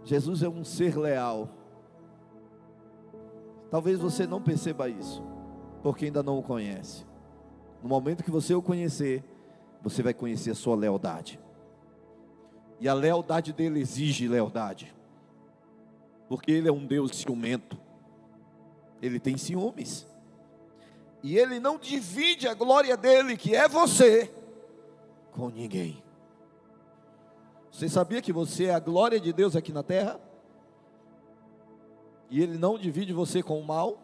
Speaker 1: Jesus é um ser leal. Talvez você não perceba isso, porque ainda não o conhece. No momento que você o conhecer, você vai conhecer a sua lealdade. E a lealdade dele exige lealdade, porque ele é um Deus ciumento. Ele tem ciúmes, e ele não divide a glória dele, que é você, com ninguém. Você sabia que você é a glória de Deus aqui na terra? E Ele não divide você com o mal?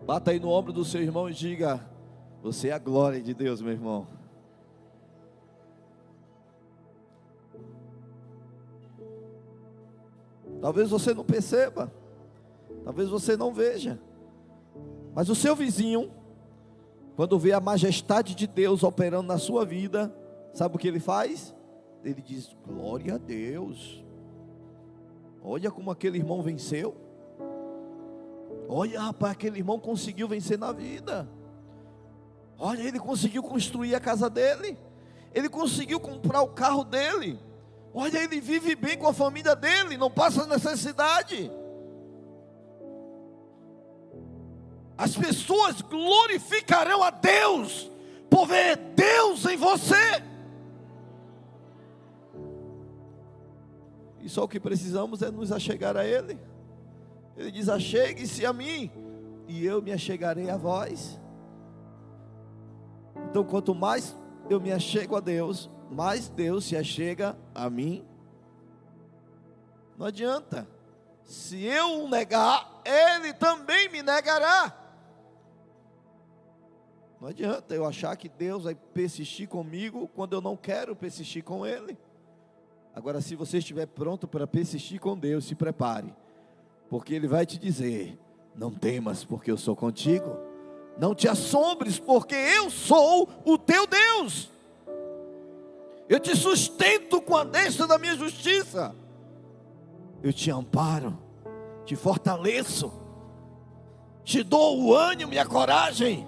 Speaker 1: Bata aí no ombro do seu irmão e diga: você é a glória de Deus, meu irmão. Talvez você não perceba, talvez você não veja, mas o seu vizinho, quando vê a majestade de Deus operando na sua vida, sabe o que ele faz? Ele diz: glória a Deus. Olha como aquele irmão venceu. Olha, rapaz, aquele irmão conseguiu vencer na vida. Olha, ele conseguiu construir a casa dele, ele conseguiu comprar o carro dele. Olha, ele vive bem com a família dele, não passa necessidade. As pessoas glorificarão a Deus por ver Deus em você. E só o que precisamos é nos achegar a Ele. Ele diz: achegue-se a mim, e eu me achegarei a vós. Então, quanto mais eu me achego a Deus, mais Deus se achega a mim. Não adianta. Se eu o negar, Ele também me negará. Não adianta eu achar que Deus vai persistir comigo quando eu não quero persistir com Ele. Agora, se você estiver pronto para persistir com Deus, se prepare, porque Ele vai te dizer: não temas, porque eu sou contigo. Não te assombres, porque eu sou o teu Deus. Eu te sustento com a destra da minha justiça. Eu te amparo, te fortaleço, te dou o ânimo e a coragem.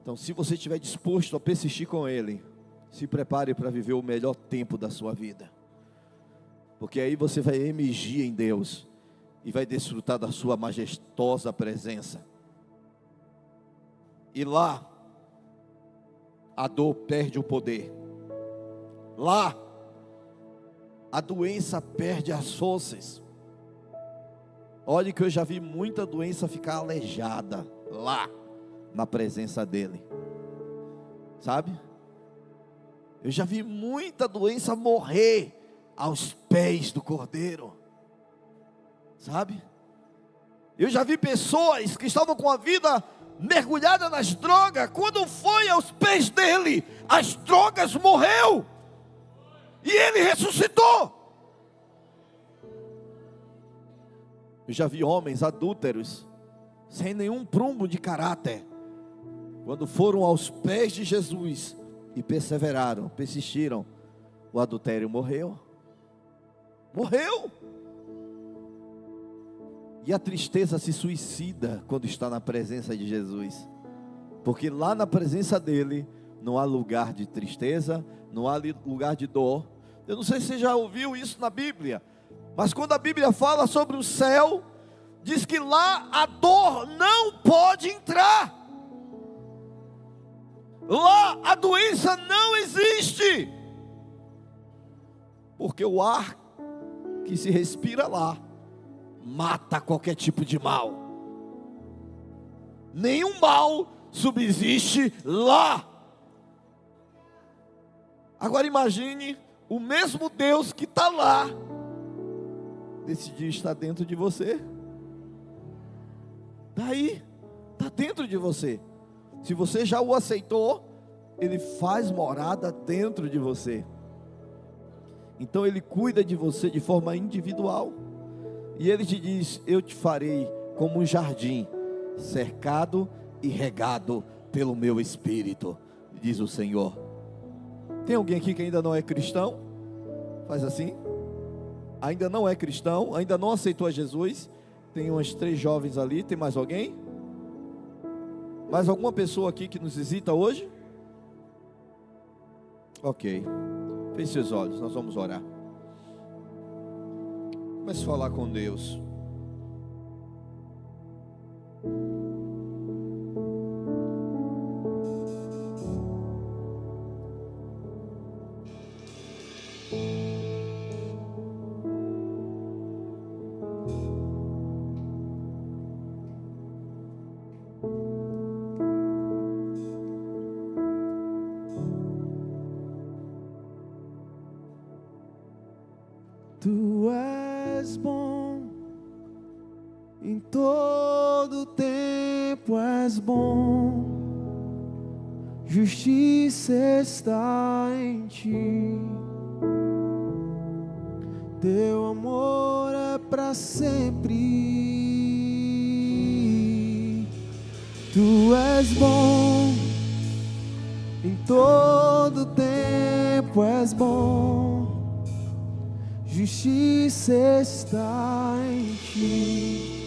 Speaker 1: Então, se você estiver disposto a persistir com Ele, se prepare para viver o melhor tempo da sua vida, porque aí você vai emergir em Deus e vai desfrutar da sua majestosa presença. E lá, a dor perde o poder. Lá, a doença perde as forças. Olha que eu já vi muita doença ficar aleijada lá, na presença dEle. Sabe? Eu já vi muita doença morrer aos pés do Cordeiro. Sabe? Eu já vi pessoas que estavam com a vida mergulhada nas drogas. Quando foi aos pés dele, as drogas morreu. E ele ressuscitou. Eu já vi homens adúlteros, sem nenhum prumo de caráter, quando foram aos pés de Jesus e perseveraram, persistiram, o adultério morreu. Morreu. E a tristeza se suicida quando está na presença de Jesus, porque lá na presença dele não há lugar de tristeza, não há lugar de dor. Eu não sei se você já ouviu isso na Bíblia, mas quando a Bíblia fala sobre o céu, diz que lá a dor não pode entrar. Lá a doença não existe, porque o ar que se respira lá mata qualquer tipo de mal. Nenhum mal subsiste lá. Agora imagine o mesmo Deus que está lá decidiu estar dentro de você. Daí, está dentro de você. Se você já o aceitou, Ele faz morada dentro de você. Então Ele cuida de você de forma individual. E Ele te diz: eu te farei como um jardim, cercado e regado pelo meu Espírito, diz o Senhor. Tem alguém aqui que ainda não é cristão? Faz assim. Ainda não é cristão, ainda não aceitou a Jesus. Tem umas 3 jovens ali. Tem mais alguém? Mais alguma pessoa aqui que nos visita hoje? Ok. Feche seus olhos, nós vamos orar. Comece a falar com Deus.
Speaker 2: Tu és bom, em todo tempo és bom, justiça está em ti, teu amor é para sempre. Tu és bom, em todo tempo és bom, justiça está em ti,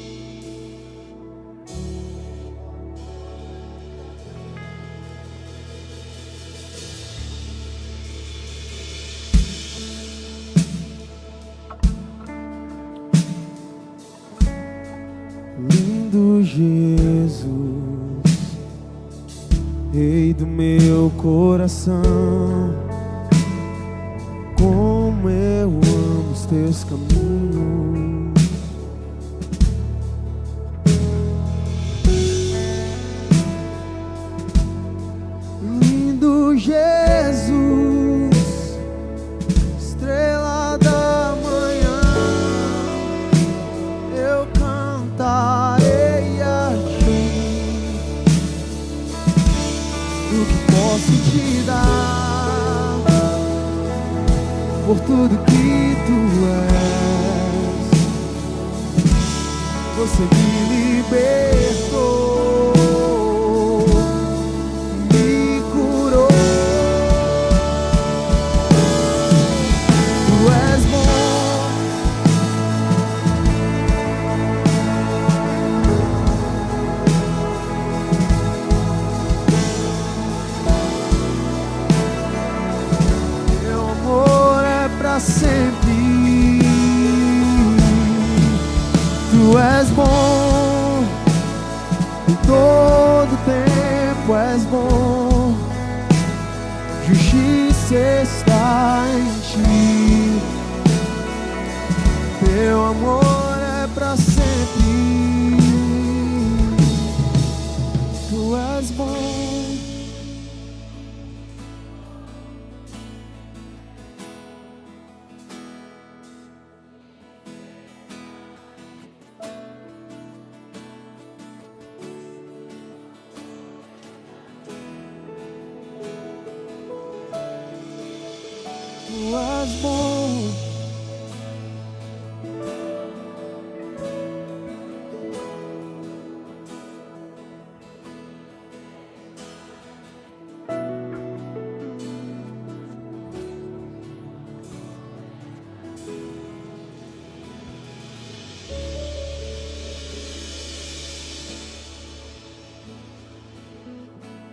Speaker 2: Jesus, Rei do meu coração, como eu amo os teus caminhos. Lindo Jesus, estrela da manhã, eu cantarei a ti. O que posso te dar por tudo que tu és? Você me libertou, me curou. Tu és bom, teu amor é pra sempre. Tu és bom, em todo tempo és bom. Justiça está em ti. Teu amor é pra sempre. Tu és bom. Tu és bom.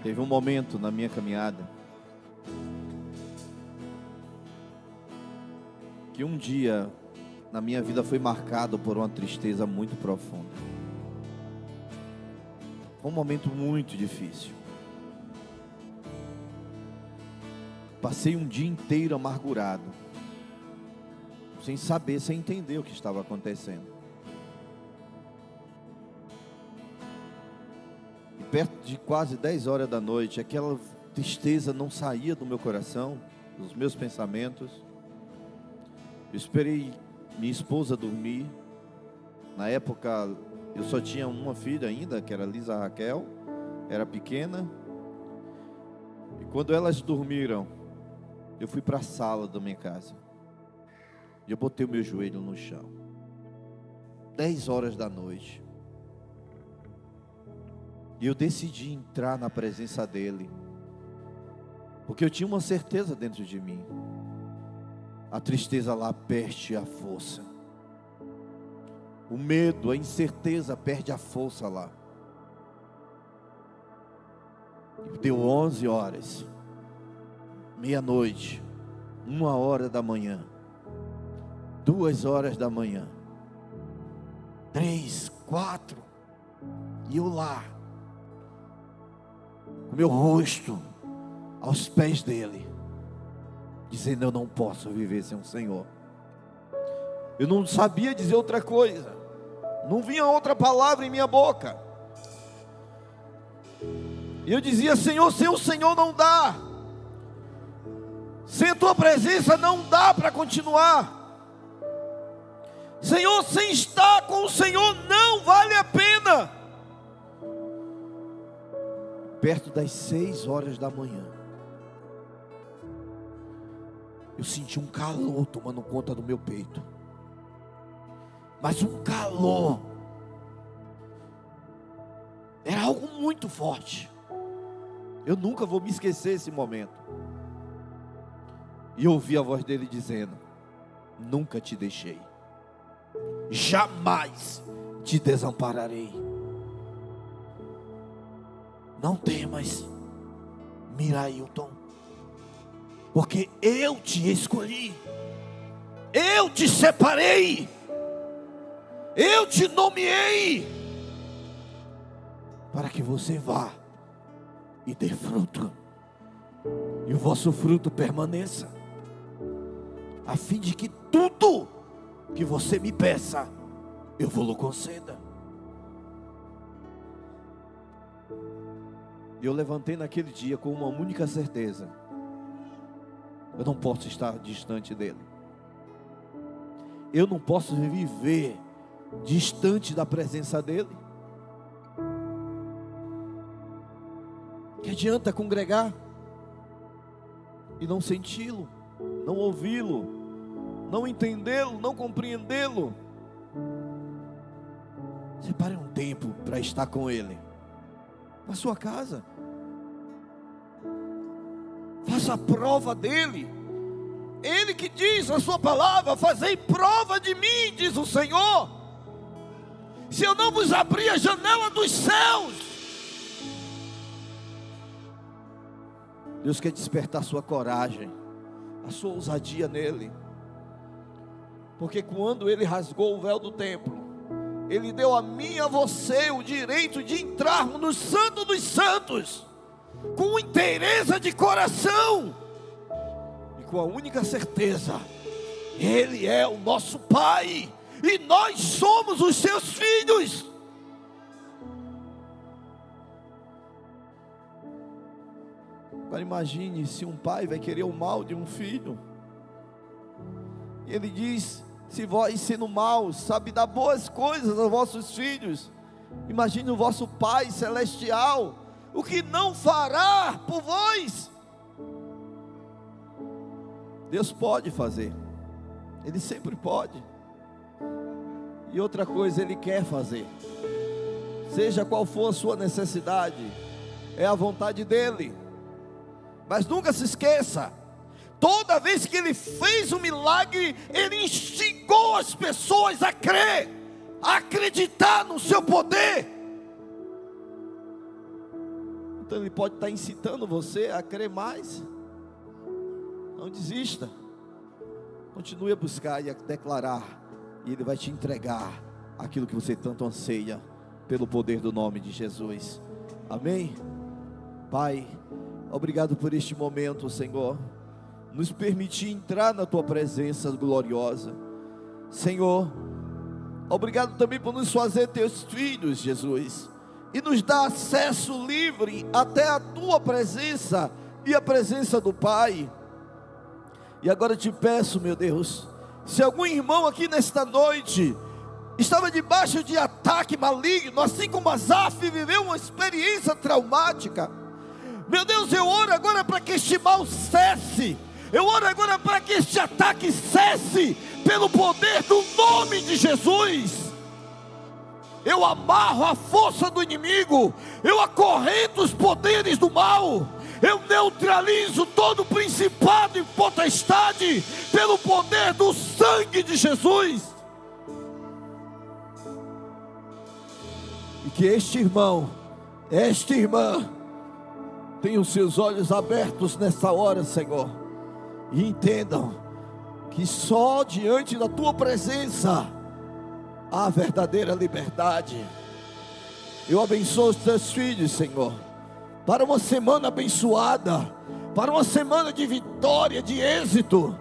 Speaker 1: Teve um momento na minha caminhada que um dia na minha vida foi marcado por uma tristeza muito profunda. Foi um momento muito difícil. Passei um dia inteiro amargurado, sem saber, sem entender o que estava acontecendo. E perto de quase 10 horas da noite, aquela tristeza não saía do meu coração, dos meus pensamentos. Eu esperei minha esposa dormir. Na época eu só tinha uma filha ainda, que era Lisa Raquel, era pequena. E quando elas dormiram, eu fui para a sala da minha casa. E eu botei o meu joelho no chão. 10 horas da noite. E eu decidi entrar na presença dele, porque eu tinha uma certeza dentro de mim. A tristeza lá perde a força. O medo, a incerteza perde a força lá. E deu 11 horas, meia-noite, 1 hora da manhã, 2 horas da manhã, 3, 4, e eu lá, com meu rosto aos pés dele, dizendo: eu não posso viver sem o Senhor. Eu não sabia dizer outra coisa, não vinha outra palavra em minha boca. E eu dizia: Senhor, sem o Senhor não dá, sem a tua presença não dá para continuar. Senhor, sem estar com o Senhor não vale a pena. Perto das 6 horas da manhã, eu senti um calor tomando conta do meu peito. Mas um calor, era algo muito forte. Eu nunca vou me esquecer esse momento. E eu ouvi a voz dele dizendo: nunca te deixei, jamais te desampararei. Não temas, Mirailton, porque eu te escolhi, eu te separei, eu te nomeei. para que você vá e dê fruto, e o vosso fruto permaneça, a fim de que tudo que você me peça, eu vou-lhe conceda. Eu levantei naquele dia com uma única certeza: eu não posso estar distante dele, eu não posso viver distante da presença dele. Que adianta congregar e não senti-lo, não ouvi-lo, não entendê-lo, não compreendê-lo? Separe um tempo para estar com ele, na sua casa. Faça a prova dele. Ele que diz a sua palavra: fazei prova de mim, diz o Senhor, se eu não vos abrir a janela dos céus. Deus quer despertar a sua coragem, a sua ousadia nele, porque quando ele rasgou o véu do templo, ele deu a mim e a você o direito de entrarmos no Santo dos Santos, com inteireza de coração, e com a única certeza: ele é o nosso Pai, e nós somos os seus filhos. Agora imagine se um pai vai querer o mal de um filho. E ele diz: se vós, sendo maus, sabe dar boas coisas aos vossos filhos, imagine o vosso Pai celestial, o que não fará por vós. Deus pode fazer, Ele sempre pode. E outra coisa, Ele quer fazer, seja qual for a sua necessidade, é a vontade dEle. Mas nunca se esqueça, toda vez que Ele fez um milagre, Ele instigou as pessoas a crer, a acreditar no seu poder. Então Ele pode estar incitando você a crer mais. Não desista, continue a buscar e a declarar, e Ele vai te entregar aquilo que você tanto anseia, pelo poder do nome de Jesus. Amém? Pai, obrigado por este momento, Senhor, nos permitir entrar na Tua presença gloriosa. Senhor, obrigado também por nos fazer Teus filhos, Jesus, e nos dar acesso livre até a Tua presença e a presença do Pai. E agora te peço, meu Deus, se algum irmão aqui nesta noite estava debaixo de ataque maligno, assim como Asaf viveu uma experiência traumática, meu Deus, eu oro agora para que este mal cesse. Eu oro agora para que este ataque cesse, pelo poder do nome de Jesus. Eu amarro a força do inimigo, eu acorrento os poderes do mal, eu neutralizo todo principado e potestade, pelo poder do sangue de Jesus. E que este irmão, esta irmã, tenha os seus olhos abertos nessa hora, Senhor, e entendam que só diante da Tua presença há verdadeira liberdade. Eu abençoo os Teus filhos, Senhor, para uma semana abençoada, para uma semana de vitória, de êxito,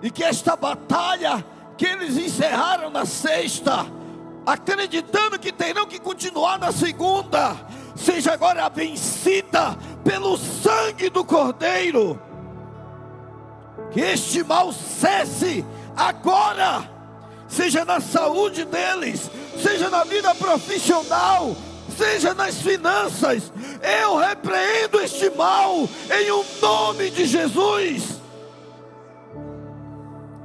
Speaker 1: e que esta batalha que eles encerraram na sexta, acreditando que terão que continuar na segunda, seja agora vencida pelo sangue do Cordeiro. Que este mal cesse agora, seja na saúde deles, seja na vida profissional, seja nas finanças. Eu repreendo este mal em o nome de Jesus.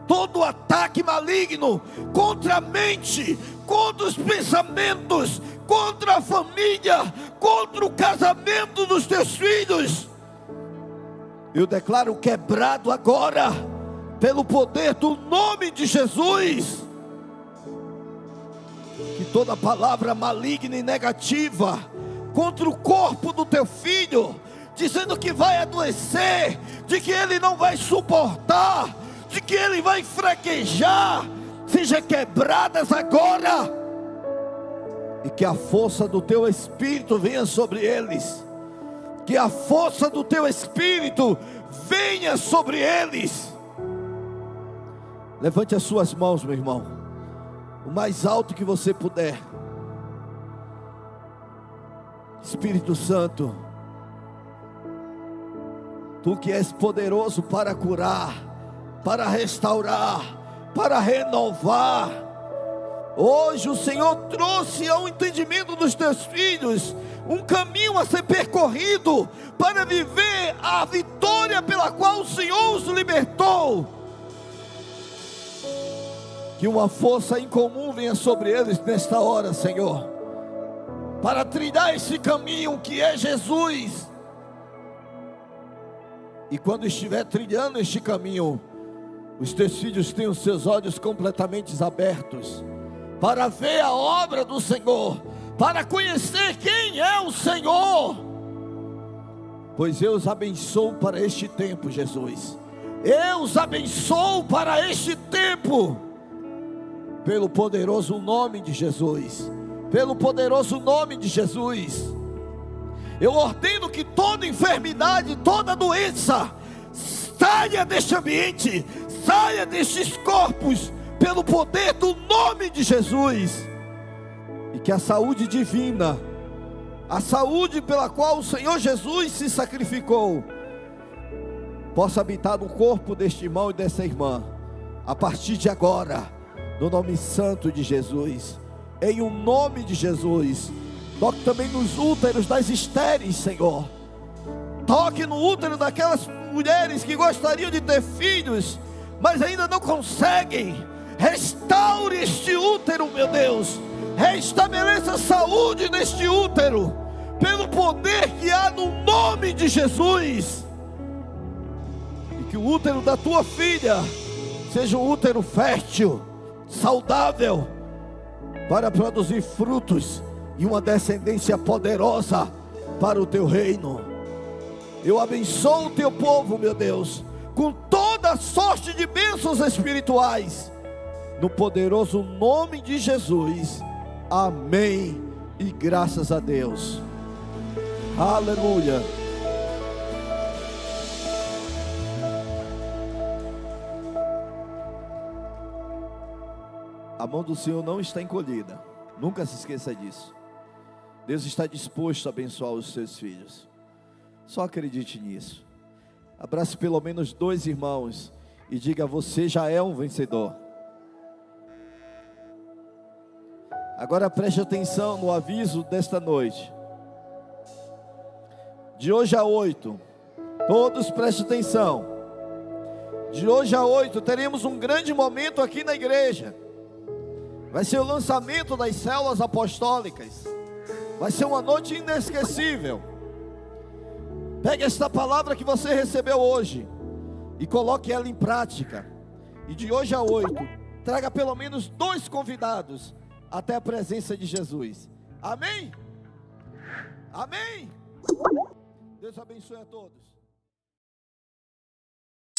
Speaker 1: Todo ataque maligno contra a mente, contra os pensamentos, contra a família, contra o casamento dos teus filhos, eu declaro quebrado agora, pelo poder do nome de Jesus. Que toda palavra maligna e negativa contra o corpo do teu filho, dizendo que vai adoecer, de que ele não vai suportar, de que ele vai fraquejar, seja quebradas agora. E que a força do teu Espírito venha sobre eles. Que a força do teu Espírito venha sobre eles. Levante as suas mãos, meu irmão, o mais alto que você puder. Espírito Santo, Tu que és poderoso para curar, para restaurar, para renovar. Hoje o Senhor trouxe ao entendimento dos teus filhos um caminho a ser percorrido para viver a vitória pela qual o Senhor os libertou. Que uma força incomum venha sobre eles nesta hora, Senhor, para trilhar esse caminho que é Jesus. E quando estiver trilhando este caminho, os teus filhos tenham seus olhos completamente abertos para ver a obra do Senhor, para conhecer quem é o Senhor. Pois eu os abençoo para este tempo, Jesus. Eu os abençoo para este tempo, pelo poderoso nome de Jesus. Pelo poderoso nome de Jesus. Eu ordeno que toda enfermidade, toda doença saia deste ambiente, saia destes corpos, pelo poder do nome de Jesus. E que a saúde divina, a saúde pela qual o Senhor Jesus se sacrificou, possa habitar no corpo deste irmão e dessa irmã, a partir de agora, no nome santo de Jesus. Em o nome de Jesus. Toque também nos úteros das estéreis, Senhor. Toque no útero daquelas mulheres que gostariam de ter filhos, mas ainda não conseguem. Restaure este útero, meu Deus. Restabeleça a saúde neste útero, pelo poder que há no nome de Jesus. E que o útero da tua filha seja um útero fértil, saudável, para produzir frutos e uma descendência poderosa para o teu reino. Eu abençoo o teu povo, meu Deus, com toda sorte de bênçãos espirituais, no poderoso nome de Jesus. Amém e graças a Deus. Aleluia. A mão do Senhor não está encolhida. Nunca se esqueça disso. Deus está disposto a abençoar os seus filhos. Só acredite nisso. Abrace pelo menos 2 irmãos e diga: você já é um vencedor. Agora preste atenção no aviso desta noite. De hoje a 8, todos prestem atenção. De hoje a 8 teremos um grande momento aqui na igreja. Vai ser o lançamento das células apostólicas. Vai ser uma noite inesquecível. Pegue esta palavra que você recebeu hoje e coloque ela em prática. E de hoje a 8, traga pelo menos 2 convidados até a presença de Jesus. Amém? Amém? Deus abençoe a todos.